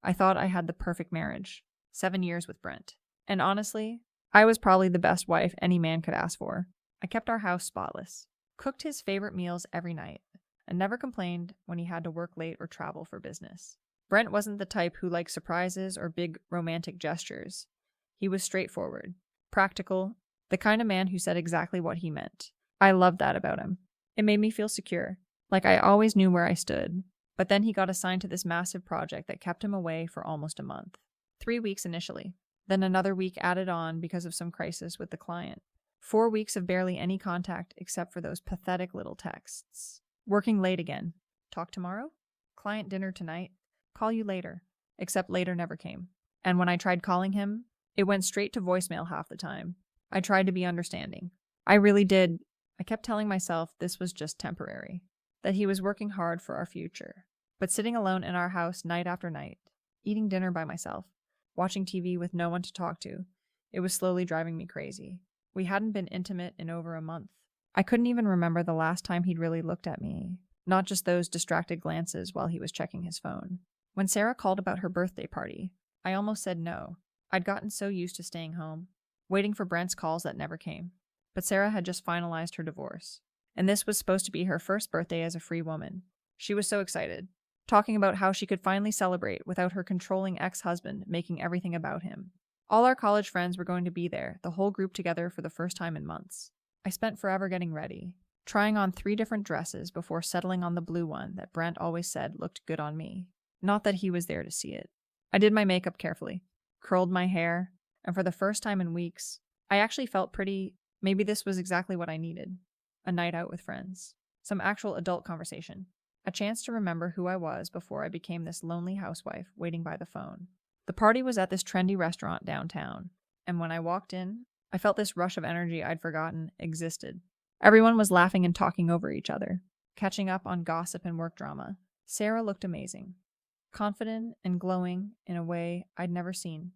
I thought I had the perfect marriage. 7 years with Brent. And honestly, I was probably the best wife any man could ask for. I kept our house spotless, cooked his favorite meals every night, and never complained when he had to work late or travel for business. Brent wasn't the type who liked surprises or big romantic gestures. He was straightforward, practical, the kind of man who said exactly what he meant. I loved that about him. It made me feel secure, like I always knew where I stood. But then he got assigned to this massive project that kept him away for almost a month. 3 weeks initially, then another week added on because of some crisis with the client. 4 weeks of barely any contact except for those pathetic little texts. Working late again. Talk tomorrow? Client dinner tonight? Call you later. Except later never came. And when I tried calling him, it went straight to voicemail half the time. I tried to be understanding. I really did. I kept telling myself this was just temporary, that he was working hard for our future. But sitting alone in our house night after night, eating dinner by myself, watching TV with no one to talk to, it was slowly driving me crazy. We hadn't been intimate in over a month. I couldn't even remember the last time he'd really looked at me, not just those distracted glances while he was checking his phone. When Sarah called about her birthday party, I almost said no. I'd gotten so used to staying home, waiting for Brent's calls that never came. But Sarah had just finalized her divorce, and this was supposed to be her first birthday as a free woman. She was so excited, talking about how she could finally celebrate without her controlling ex-husband making everything about him. All our college friends were going to be there, the whole group together for the first time in months. I spent forever getting ready, trying on 3 different dresses before settling on the blue one that Brent always said looked good on me. Not that he was there to see it. I did my makeup carefully, curled my hair, and for the first time in weeks, I actually felt pretty. Maybe this was exactly what I needed. A night out with friends. Some actual adult conversation. A chance to remember who I was before I became this lonely housewife waiting by the phone. The party was at this trendy restaurant downtown, and when I walked in, I felt this rush of energy I'd forgotten existed. Everyone was laughing and talking over each other, catching up on gossip and work drama. Sarah looked amazing. Confident and glowing in a way I'd never seen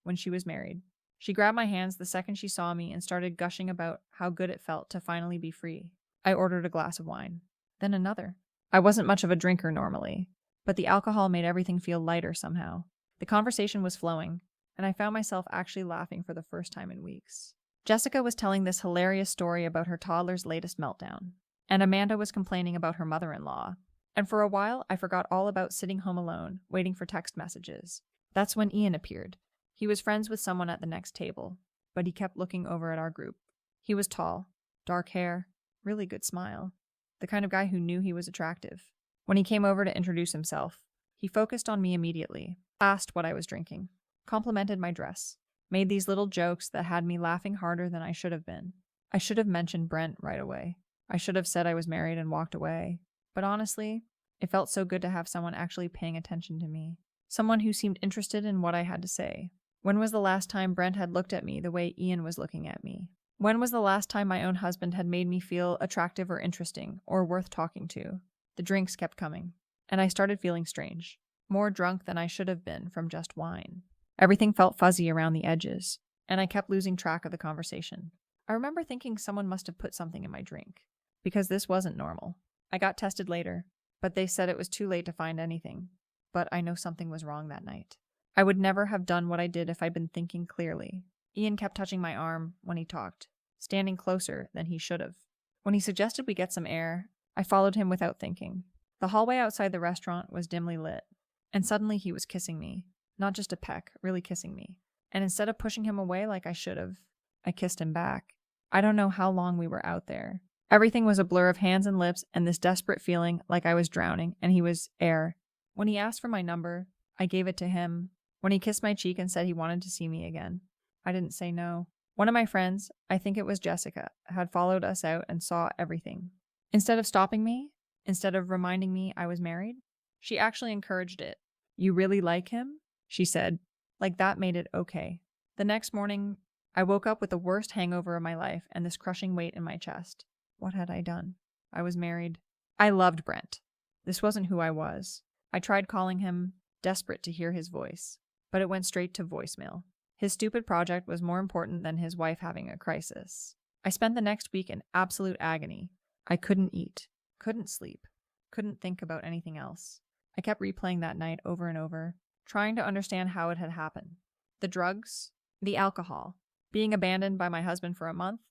when she was married. She grabbed my hands the second she saw me and started gushing about how good it felt to finally be free. I ordered a glass of wine. Then another. I wasn't much of a drinker normally, but the alcohol made everything feel lighter somehow. The conversation was flowing, and I found myself actually laughing for the first time in weeks. Jessica was telling this hilarious story about her toddler's latest meltdown, and Amanda was complaining about her mother-in-law. And for a while, I forgot all about sitting home alone, waiting for text messages. That's when Ian appeared. He was friends with someone at the next table, but he kept looking over at our group. He was tall, dark hair, really good smile, the kind of guy who knew he was attractive. When he came over to introduce himself, he focused on me immediately, asked what I was drinking, complimented my dress, made these little jokes that had me laughing harder than I should have been. I should have mentioned Brent right away. I should have said I was married and walked away. But honestly, it felt so good to have someone actually paying attention to me. Someone who seemed interested in what I had to say. When was the last time Brent had looked at me the way Ian was looking at me? When was the last time my own husband had made me feel attractive or interesting, or worth talking to? The drinks kept coming, and I started feeling strange. More drunk than I should have been from just wine. Everything felt fuzzy around the edges, and I kept losing track of the conversation. I remember thinking someone must have put something in my drink, because this wasn't normal. I got tested later, but they said it was too late to find anything. But I know something was wrong that night. I would never have done what I did if I'd been thinking clearly. Ian kept touching my arm when he talked, standing closer than he should have. When he suggested we get some air, I followed him without thinking. The hallway outside the restaurant was dimly lit, and suddenly he was kissing me. Not just a peck, really kissing me. And instead of pushing him away like I should have, I kissed him back. I don't know how long we were out there. Everything was a blur of hands and lips and this desperate feeling like I was drowning and he was air. When he asked for my number, I gave it to him. When he kissed my cheek and said he wanted to see me again, I didn't say no. One of my friends, I think it was Jessica, had followed us out and saw everything. Instead of stopping me, instead of reminding me I was married, she actually encouraged it. "You really like him?" she said. Like that made it okay. The next morning, I woke up with the worst hangover of my life and this crushing weight in my chest. What had I done? I was married. I loved Brent. This wasn't who I was. I tried calling him, desperate to hear his voice, but it went straight to voicemail. His stupid project was more important than his wife having a crisis. I spent the next week in absolute agony. I couldn't eat, couldn't sleep, couldn't think about anything else. I kept replaying that night over and over. trying to understand how it had happened. The drugs, the alcohol, being abandoned by my husband for a month.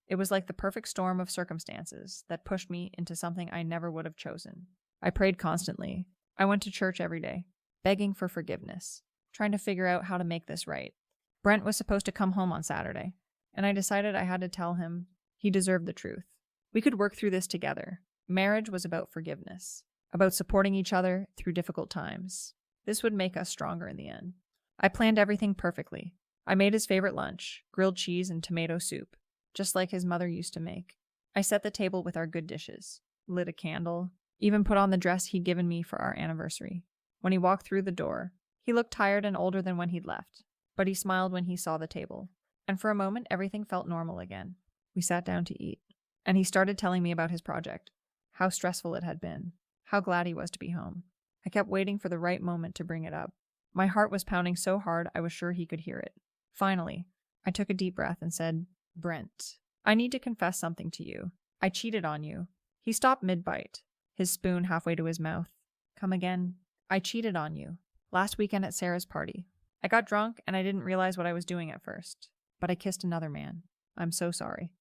It was like the perfect storm of circumstances that pushed me into something I never would have chosen. I prayed constantly. I went to church every day, begging for forgiveness, trying to figure out how to make this right. Brent was supposed to come home on Saturday, and I decided I had to tell him he deserved the truth. We could work through this together. Marriage was about forgiveness, about supporting each other through difficult times. This would make us stronger in the end. I planned everything perfectly. I made his favorite lunch, grilled cheese and tomato soup, just like his mother used to make. I set the table with our good dishes, lit a candle, even put on the dress he'd given me for our anniversary. When he walked through the door, he looked tired and older than when he'd left, but he smiled when he saw the table. And for a moment, everything felt normal again. We sat down to eat, and he started telling me about his project, how stressful it had been, how glad he was to be home. I kept waiting for the right moment to bring it up. My heart was pounding so hard I was sure he could hear it. Finally, I took a deep breath and said, "Brent, I need to confess something to you. I cheated on you." He stopped mid-bite, his spoon halfway to his mouth. "Come again." "I cheated on you. Last weekend at Sarah's party. I got drunk and I didn't realize what I was doing at first. But I kissed another man. I'm so sorry."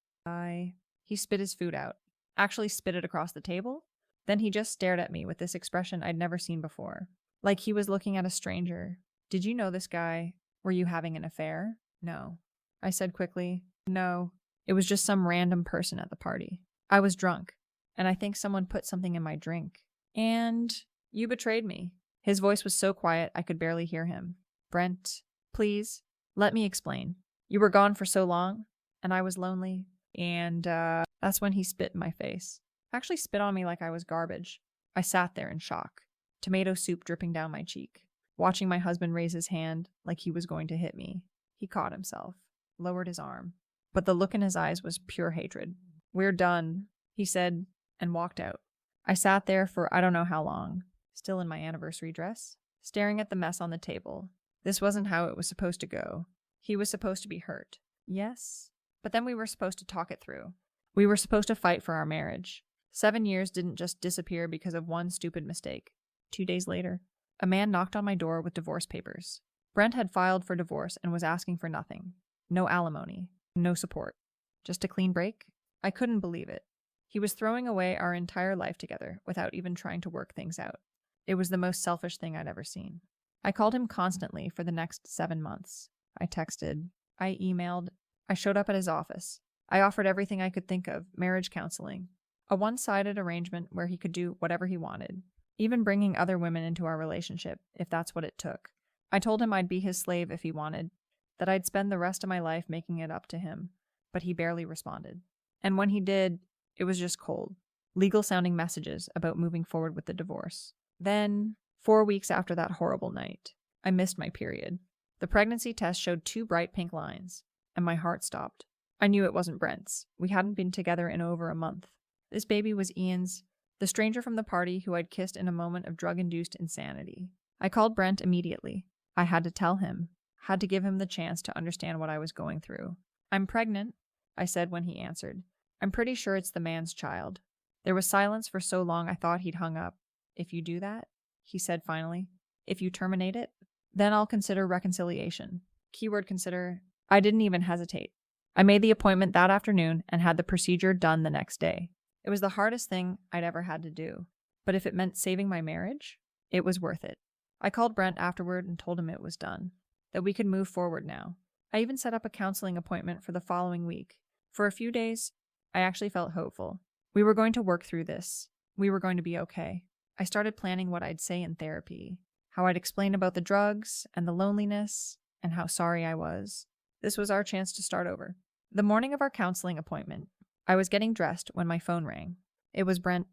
He spit his food out. Actually spit it across the table. Then he just stared at me with this expression I'd never seen before. Like he was looking at a stranger. "Did you know this guy? Were you having an affair?" "No." I said quickly. "No. It was just some random person at the party. I was drunk, and I think someone put something in my drink. And you betrayed me." His voice was so quiet I could barely hear him. "Brent, please, let me explain. You were gone for so long, and I was lonely, and that's when he spit in my face. Actually spit on me like I was garbage. I sat there in shock, tomato soup dripping down my cheek, watching my husband raise his hand like he was going to hit me. He caught himself, lowered his arm, but the look in his eyes was pure hatred. "We're done," he said, and walked out. I sat there for I don't know how long, still in my anniversary dress, staring at the mess on the table. This wasn't how it was supposed to go. He was supposed to be hurt. Yes, but then we were supposed to talk it through. We were supposed to fight for our marriage. 7 years didn't just disappear because of one stupid mistake. 2 days later, a man knocked on my door with divorce papers. Brent had filed for divorce and was asking for nothing. No alimony, no support. Just a clean break? I couldn't believe it. He was throwing away our entire life together without even trying to work things out. It was the most selfish thing I'd ever seen. I called him constantly for the next 7 months. I texted. I emailed. I showed up at his office. I offered everything I could think of, marriage counseling, a one-sided arrangement where he could do whatever he wanted, even bringing other women into our relationship, if that's what it took. I told him I'd be his slave if he wanted, that I'd spend the rest of my life making it up to him, but he barely responded. And when he did, it was just cold, legal-sounding messages about moving forward with the divorce. Then, 4 weeks after that horrible night, I missed my period. The pregnancy test showed 2 bright pink lines, and my heart stopped. I knew it wasn't Brent's. We hadn't been together in over a month. This baby was Ian's, the stranger from the party who I'd kissed in a moment of drug-induced insanity. I called Brent immediately. I had to tell him, had to give him the chance to understand what I was going through. "I'm pregnant," I said when he answered. "I'm pretty sure it's the man's child." There was silence for so long I thought he'd hung up. "If you do that," he said finally, "if you terminate it, then I'll consider reconciliation." Keyword consider. I didn't even hesitate. I made the appointment that afternoon and had the procedure done the next day. It was the hardest thing I'd ever had to do, but if it meant saving my marriage, it was worth it. I called Brent afterward and told him it was done, that we could move forward now. I even set up a counseling appointment for the following week. For a few days, I actually felt hopeful. We were going to work through this. We were going to be okay. I started planning what I'd say in therapy, how I'd explain about the drugs and the loneliness, and how sorry I was. This was our chance to start over. The morning of our counseling appointment, I was getting dressed when my phone rang. It was Brent.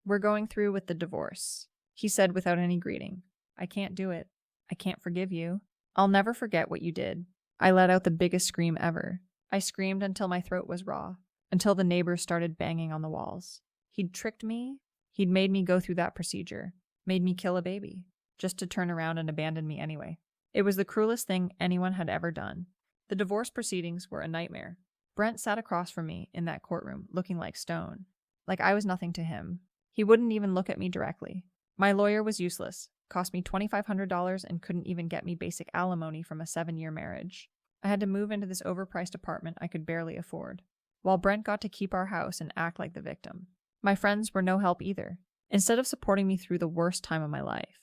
"We're going through with the divorce," he said without any greeting. "I can't do it. I can't forgive you. I'll never forget what you did." I let out the biggest scream ever. I screamed until my throat was raw, until the neighbors started banging on the walls. He'd tricked me. He'd made me go through that procedure, made me kill a baby, just to turn around and abandon me anyway. It was the cruelest thing anyone had ever done. The divorce proceedings were a nightmare. Brent sat across from me in that courtroom, looking like stone, like I was nothing to him. He wouldn't even look at me directly. My lawyer was useless, cost me $2,500 and couldn't even get me basic alimony from a 7-year marriage. I had to move into this overpriced apartment I could barely afford, while Brent got to keep our house and act like the victim. My friends were no help either. Instead of supporting me through the worst time of my life,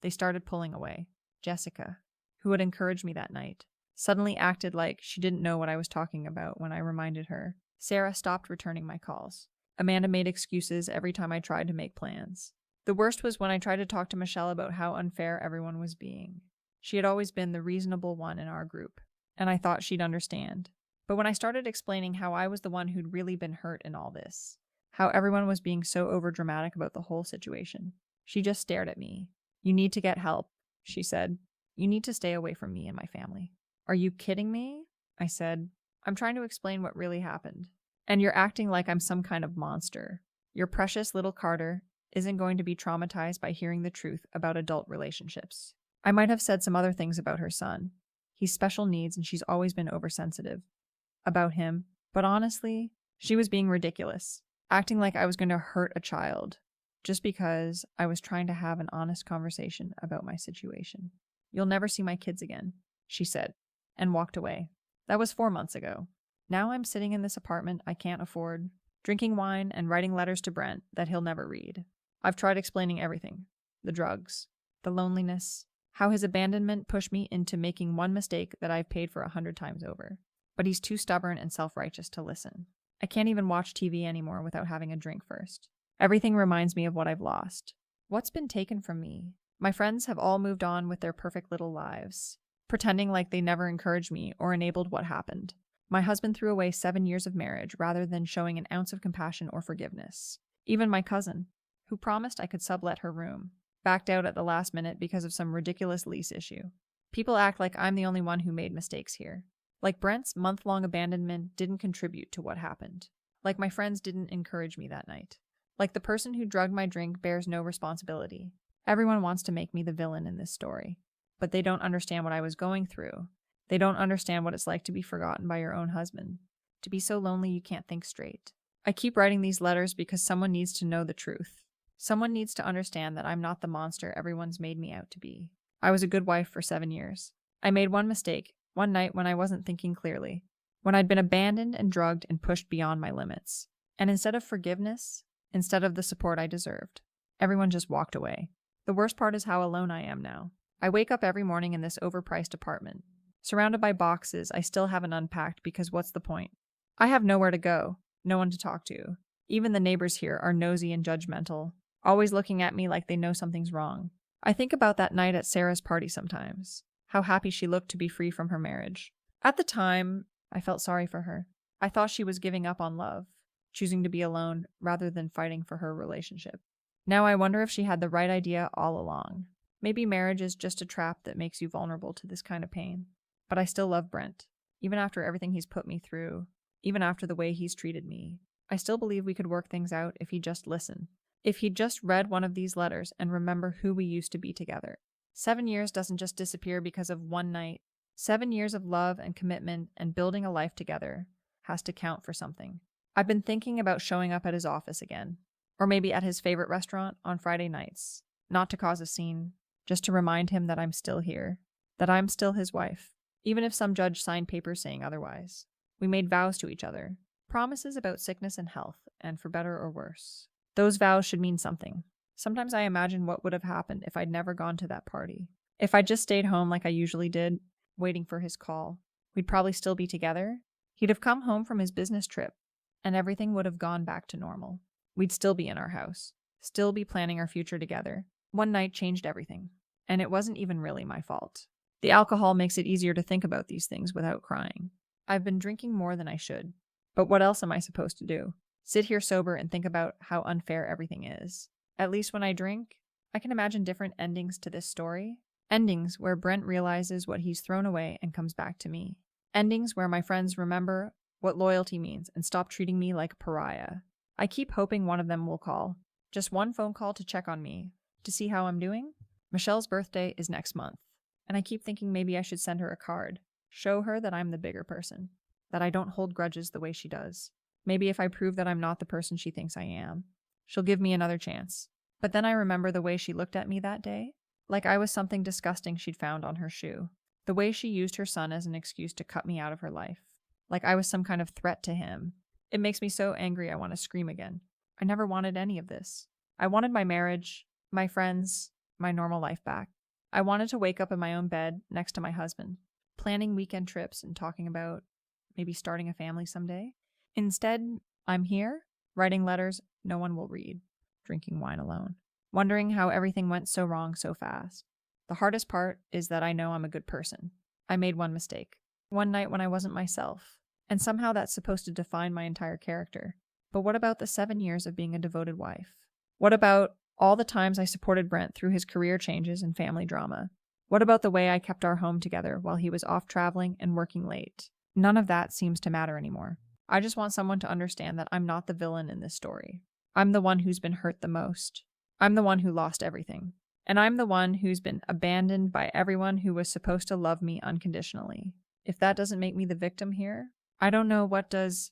they started pulling away. Jessica, who had encouraged me that night, suddenly acted like she didn't know what I was talking about when I reminded her. Sarah stopped returning my calls. Amanda made excuses every time I tried to make plans. The worst was when I tried to talk to Michelle about how unfair everyone was being. She had always been the reasonable one in our group, and I thought she'd understand. But when I started explaining how I was the one who'd really been hurt in all this, how everyone was being so overdramatic about the whole situation, she just stared at me. "You need to get help," she said. "You need to stay away from me and my family." "Are you kidding me?" I said. "I'm trying to explain what really happened. And you're acting like I'm some kind of monster. Your precious little Carter isn't going to be traumatized by hearing the truth about adult relationships." I might have said some other things about her son. He's special needs and she's always been oversensitive about him. But honestly, she was being ridiculous, acting like I was going to hurt a child just because I was trying to have an honest conversation about my situation. "You'll never see my kids again," she said, and walked away. That was 4 months ago. Now I'm sitting in this apartment I can't afford, drinking wine and writing letters to Brent that he'll never read. I've tried explaining everything. The drugs, the loneliness, how his abandonment pushed me into making one mistake that I've paid for 100 times over. But he's too stubborn and self-righteous to listen. I can't even watch TV anymore without having a drink first. Everything reminds me of what I've lost. What's been taken from me? My friends have all moved on with their perfect little lives, pretending like they never encouraged me or enabled what happened. My husband threw away 7 years of marriage rather than showing an ounce of compassion or forgiveness. Even my cousin, who promised I could sublet her room, backed out at the last minute because of some ridiculous lease issue. People act like I'm the only one who made mistakes here. Like Brent's month-long abandonment didn't contribute to what happened. Like my friends didn't encourage me that night. Like the person who drugged my drink bears no responsibility. Everyone wants to make me the villain in this story, but they don't understand what I was going through. They don't understand what it's like to be forgotten by your own husband, to be so lonely you can't think straight. I keep writing these letters because someone needs to know the truth. Someone needs to understand that I'm not the monster everyone's made me out to be. I was a good wife for 7 years. I made one mistake, one night when I wasn't thinking clearly, when I'd been abandoned and drugged and pushed beyond my limits. And instead of forgiveness, instead of the support I deserved, everyone just walked away. The worst part is how alone I am now. I wake up every morning in this overpriced apartment, surrounded by boxes I still haven't unpacked because what's the point? I have nowhere to go, no one to talk to. Even the neighbors here are nosy and judgmental, always looking at me like they know something's wrong. I think about that night at Sarah's party sometimes, how happy she looked to be free from her marriage. At the time, I felt sorry for her. I thought she was giving up on love, choosing to be alone rather than fighting for her relationship. Now I wonder if she had the right idea all along. Maybe marriage is just a trap that makes you vulnerable to this kind of pain. But I still love Brent, even after everything he's put me through, even after the way he's treated me. I still believe we could work things out if he'd just listen. If he'd just read one of these letters and remember who we used to be together. 7 years doesn't just disappear because of one night. 7 years of love and commitment and building a life together has to count for something. I've been thinking about showing up at his office again, or maybe at his favorite restaurant on Friday nights, not to cause a scene, just to remind him that I'm still here, that I'm still his wife, even if some judge signed papers saying otherwise. We made vows to each other, promises about sickness and health, and for better or worse. Those vows should mean something. Sometimes I imagine what would have happened if I'd never gone to that party. If I'd just stayed home like I usually did, waiting for his call. We'd probably still be together. He'd have come home from his business trip, and everything would have gone back to normal. We'd still be in our house, still be planning our future together. One night changed everything, and it wasn't even really my fault. The alcohol makes it easier to think about these things without crying. I've been drinking more than I should, but what else am I supposed to do? Sit here sober and think about how unfair everything is. At least when I drink, I can imagine different endings to this story. Endings where Brent realizes what he's thrown away and comes back to me. Endings where my friends remember what loyalty means and stop treating me like a pariah. I keep hoping one of them will call. Just one phone call to check on me, to see how I'm doing. Michelle's birthday is next month, and I keep thinking maybe I should send her a card. Show her that I'm the bigger person, that I don't hold grudges the way she does. Maybe if I prove that I'm not the person she thinks I am, she'll give me another chance. But then I remember the way she looked at me that day, Like I was something disgusting she'd found on her shoe. The way she used her son as an excuse to cut me out of her life. Like I was some kind of threat to him. It makes me so angry I want to scream again. I never wanted any of this. I wanted my marriage, my friends, my normal life back. I wanted to wake up in my own bed next to my husband, planning weekend trips and talking about maybe starting a family someday. Instead, I'm here, writing letters no one will read, drinking wine alone, wondering how everything went so wrong so fast. The hardest part is that I know I'm a good person. I made one mistake, one night when I wasn't myself, and somehow that's supposed to define my entire character. But what about the 7 years of being a devoted wife? What about all the times I supported Brent through his career changes and family drama? What about the way I kept our home together while he was off traveling and working late? None of that seems to matter anymore. I just want someone to understand that I'm not the villain in this story. I'm the one who's been hurt the most. I'm the one who lost everything. And I'm the one who's been abandoned by everyone who was supposed to love me unconditionally. If that doesn't make me the victim here, I don't know what does.